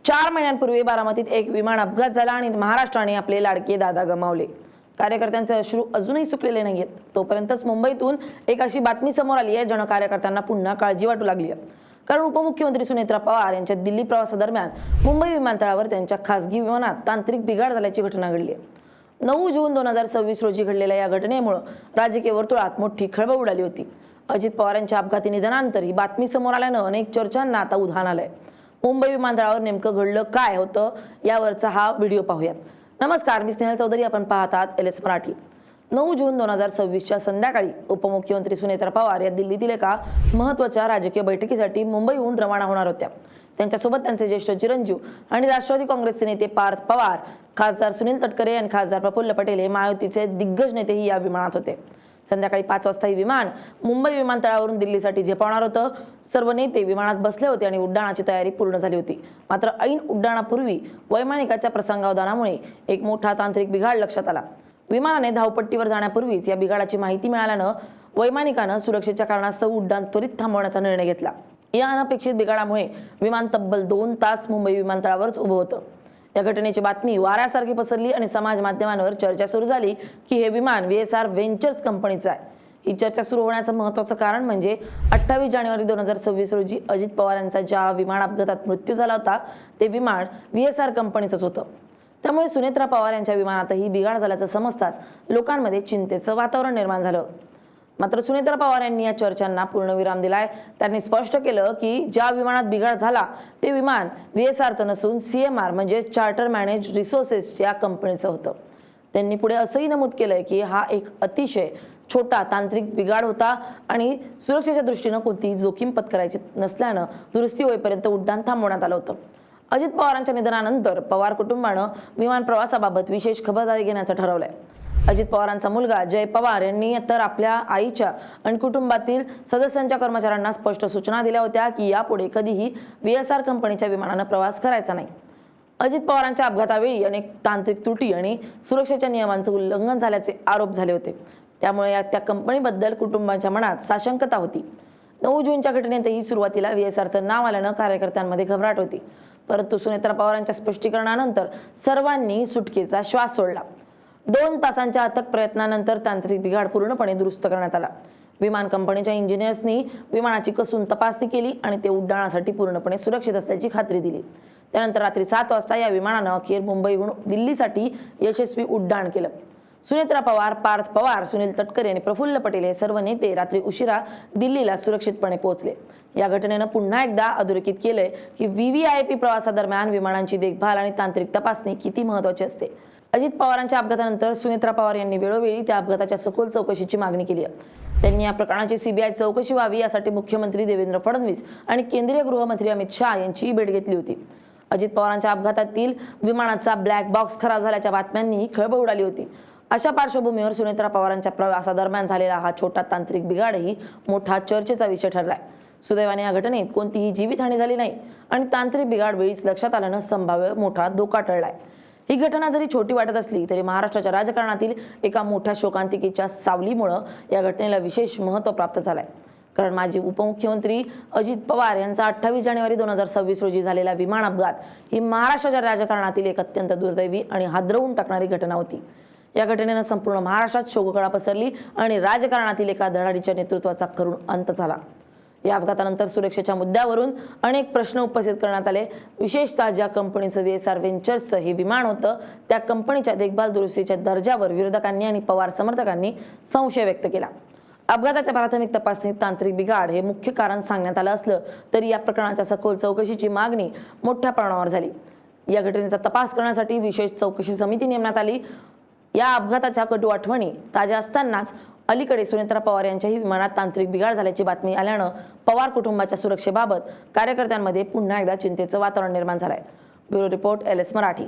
4 महिन्यांपूर्वी बारामतीत एक विमान अपघात झाला आणि महाराष्ट्राने आपले लाडके दादा गमावले। कार्यकर्त्यांचे अश्रू अजूनही सुकलेले नाहीयेत। तोपर्यंतच मुंबईतून एक अशी बातमी समोर आली आहे ज्याने कार्यकर्त्यांना पुन्हा काळजी वाटू लागली आहे। कारण उपमुख्यमंत्री सुनेत्रा पवार यांच्या दिल्ली प्रवासादरम्यान मुंबई विमानतळावर त्यांच्या खासगी विमानात तांत्रिक बिघाड झाल्याची घटना घडली आहे। 9 जून 2026 रोजी घडलेल्या या घटनेमुळे राजकीय वर्तुळात मोठी खळबळ उडाली होती। अजित पवार यांच्या अपघाती निधनानंतर ही बातमी समोर आल्याने अनेक चर्चांना आता उधाण आलंय। मुंबई विमानतळावर नेमकं घडलं काय होतं यावरचा हा व्हिडिओ पाहूयात। नमस्कार, मी स्नेहल चौधरी, आपण पाहत आहात एलएस मराठी। 9 जून 2026च्या संध्याकाळी उपमुख्यमंत्री सुनेत्रा पवार या दिल्लीतील एका महत्त्वाच्या राजकीय बैठकीसाठी मुंबईहून रवाना होणार होत्या। त्यांच्यासोबत त्यांचे ज्येष्ठ चिरंजीव आणि राष्ट्रवादी काँग्रेसचे नेते पार्थ पवार, खासदार सुनील तटकरे आणि खासदार प्रफुल्ल पटेल हे महायुतीचे दिग्गज नेतेही या विमानात होते। संध्याकाळी 5 वाजता हे विमान मुंबई विमानतळावरून दिल्लीसाठी झेपावणार होतं। सर्व नेते विमानात बसले होते आणि उड्डाणाची तयारी पूर्ण झाली होती। मात्र ऐन उड्डाणापूर्वी वैमानिकाच्या प्रसंगावधानामुळे एक मोठा तांत्रिक बिघाड लक्षात आला। विमानाने धावपट्टीवर जाण्यापूर्वीच या बिघाडाची माहिती मिळाल्यानं वैमानिकानं सुरक्षेच्या कारणास्तव उड्डाण त्वरित थांबवण्याचा निर्णय घेतला। या अनपेक्षित बिघाडामुळे विमान तब्बल 2 तास मुंबई विमानतळावरच उभं होतं। या घटनेची बातमी वाऱ्यासारखी पसरली आणि समाज माध्यमांवर चर्चा सुरू झाली की हे विमान VSR व्हेंचर्स कंपनीचं आहे। ही चर्चा सुरू होण्याचं महत्त्वाचं कारण म्हणजे 28 जानेवारी 2026 रोजी अजित पवार यांचा ज्या विमान अपघातात मृत्यू झाला होता ते विमान VSR कंपनीचंच होतं। त्यामुळे सुनेत्रा पवार यांच्या विमानातही बिघाड झाल्याचं समजताच लोकांमध्ये चिंतेचं वातावरण निर्माण झालं। मात्र सुनेत्रा पवार यांनी या चर्चांना पूर्णविराम दिलाय। त्यांनी स्पष्ट केलं की ज्या विमानात बिघाड झाला ते विमान VSRचं नसून CMR म्हणजे चार्टर मॅनेज रिसोर्सेस या कंपनीचं होतं। त्यांनी पुढे असंही नमूद केलंय की हा एक अतिशय छोटा तांत्रिक बिघाड होता आणि सुरक्षेच्या दृष्टीनं कोणतीही जोखीम पत्करायची नसल्यानं दुरुस्ती होईपर्यंत उड्डाण थांबवण्यात आलं होतं। अजित पवारांच्या निधनानंतर पवार कुटुंबानं विमान प्रवासाबाबत विशेष खबरदारी घेण्याचं ठरवलंय। अजित पवारांचा मुलगा जय पवार यांनी तर आपल्या आईच्या आणि कुटुंबातील सदस्यांच्या कर्मचाऱ्यांना स्पष्ट सूचना दिल्या होत्या की यापुढे कधीही VSR कंपनीच्या विमानानं प्रवास करायचा नाही। अजित पवारांच्या अपघातावेळी अनेक तांत्रिक त्रुटी आणि सुरक्षेच्या नियमांचं उल्लंघन झाल्याचे आरोप झाले होते। त्यामुळे त्या कंपनीबद्दल कुटुंबाच्या मनात साशंकता होती। 9 जूनच्या घटनेतही सुरुवातीला VSRचं नाव आल्यानं कार्यकर्त्यांमध्ये घबराट होती, परंतु सुनेत्रा पवारांच्या स्पष्टीकरणानंतर सर्वांनी सुटकेचा श्वास सोडला। 2 तासांच्या अथक प्रयत्नानंतर तांत्रिक बिघाड पूर्णपणे दुरुस्त करण्यात आला। विमान कंपनीच्या इंजिनियर्सनी विमानाची कसून तपासणी केली आणि ते उड्डाणासाठी पूर्णपणे सुरक्षित असल्याची खात्री दिली। त्यानंतर रात्री 7 वाजता या विमानानं अखेर मुंबईहून दिल्लीसाठी यशस्वी उड्डाण केलं। सुनेत्रा पवार, पार्थ पवार, सुनील तटकरे आणि प्रफुल्ल पटेल हे सर्व नेते रात्री उशिरा दिल्लीला सुरक्षितपणे पोहोचले। या घटनेनं पुन्हा एकदा अधोरेखित केलंय की VVIP प्रवासादरम्यान विमानांची देखभाल आणि तांत्रिक तपासणी किती महत्त्वाची असते। अजित पवारांच्या अपघातानंतर सुनेत्रा पवार यांनी वेळोवेळी त्या अपघाताच्या सखोल चौकशीची मागणी केली आहे। त्यांनी या प्रकरणाची CBI चौकशी व्हावी यासाठी मुख्यमंत्री देवेंद्र फडणवीस आणि केंद्रीय गृहमंत्री अमित शहा यांची भेट घेतली होती। अजित पवारांच्या अपघातातील विमानाचा ब्लॅक बॉक्स खराब झाल्याच्या बातम्यांनी खळबळ उडाली होती। अशा पार्श्वभूमीवर सुनेत्रा पवारांच्या प्रवासादरम्यान झालेला हा छोटा तांत्रिक बिघाडही मोठा चर्चेचा विषय ठरलाय। सुदैवाने या घटनेत कोणतीही जीवितहानी झाली नाही आणि तांत्रिक बिघाड वेळीच लक्षात आल्यानं संभाव्य मोठा धोका टळलाय। ही घटना जरी छोटी वाटत असली तरी महाराष्ट्राच्या राजकारणातील एका मोठ्या शोकांतिकेच्या सावलीमुळे या घटनेला विशेष महत्त्व प्राप्त झालंय। कारण माजी उपमुख्यमंत्री अजित पवार यांचा 28 जानेवारी 2026 रोजी झालेला विमान अपघात ही महाराष्ट्राच्या राजकारणातील एक अत्यंत दुर्दैवी आणि हादरवून टाकणारी घटना होती। या घटनेनं संपूर्ण महाराष्ट्रात शोककळा पसरली आणि राजकारणातील एका धडाडीच्या नेतृत्वाचा करुण अंत झाला। या अपघातानंतर सुरक्षेच्या मुद्द्यावरून अनेक प्रश्न उपस्थित करण्यात आले। विशेषतः ज्या कंपनीचं VSR व्हेंचर्सचं हे विमान होतं त्या कंपनीच्या देखभाल दुरुस्तीच्या दर्जावर विरोधकांनी आणि पवार समर्थकांनी संशय व्यक्त केला। अपघाताच्या प्राथमिक तपासणीत तांत्रिक बिघाड हे मुख्य कारण सांगण्यात आलं असलं तरी या प्रकरणाच्या सखोल चौकशीची मागणी मोठ्या प्रमाणावर झाली। या घटनेचा तपास करण्यासाठी विशेष चौकशी समिती नेमण्यात आली। या अपघाताच्या कटू आठवणी ताज्या असतानाच अलीकडे सुनेत्रा पवार यांच्याही विमानात तांत्रिक बिघाड झाल्याची बातमी आल्यानं पवार कुटुंबाच्या सुरक्षेबाबत कार्यकर्त्यांमध्ये पुन्हा एकदा चिंतेचं वातावरण निर्माण झालंय। Bureau report, LS Marathi.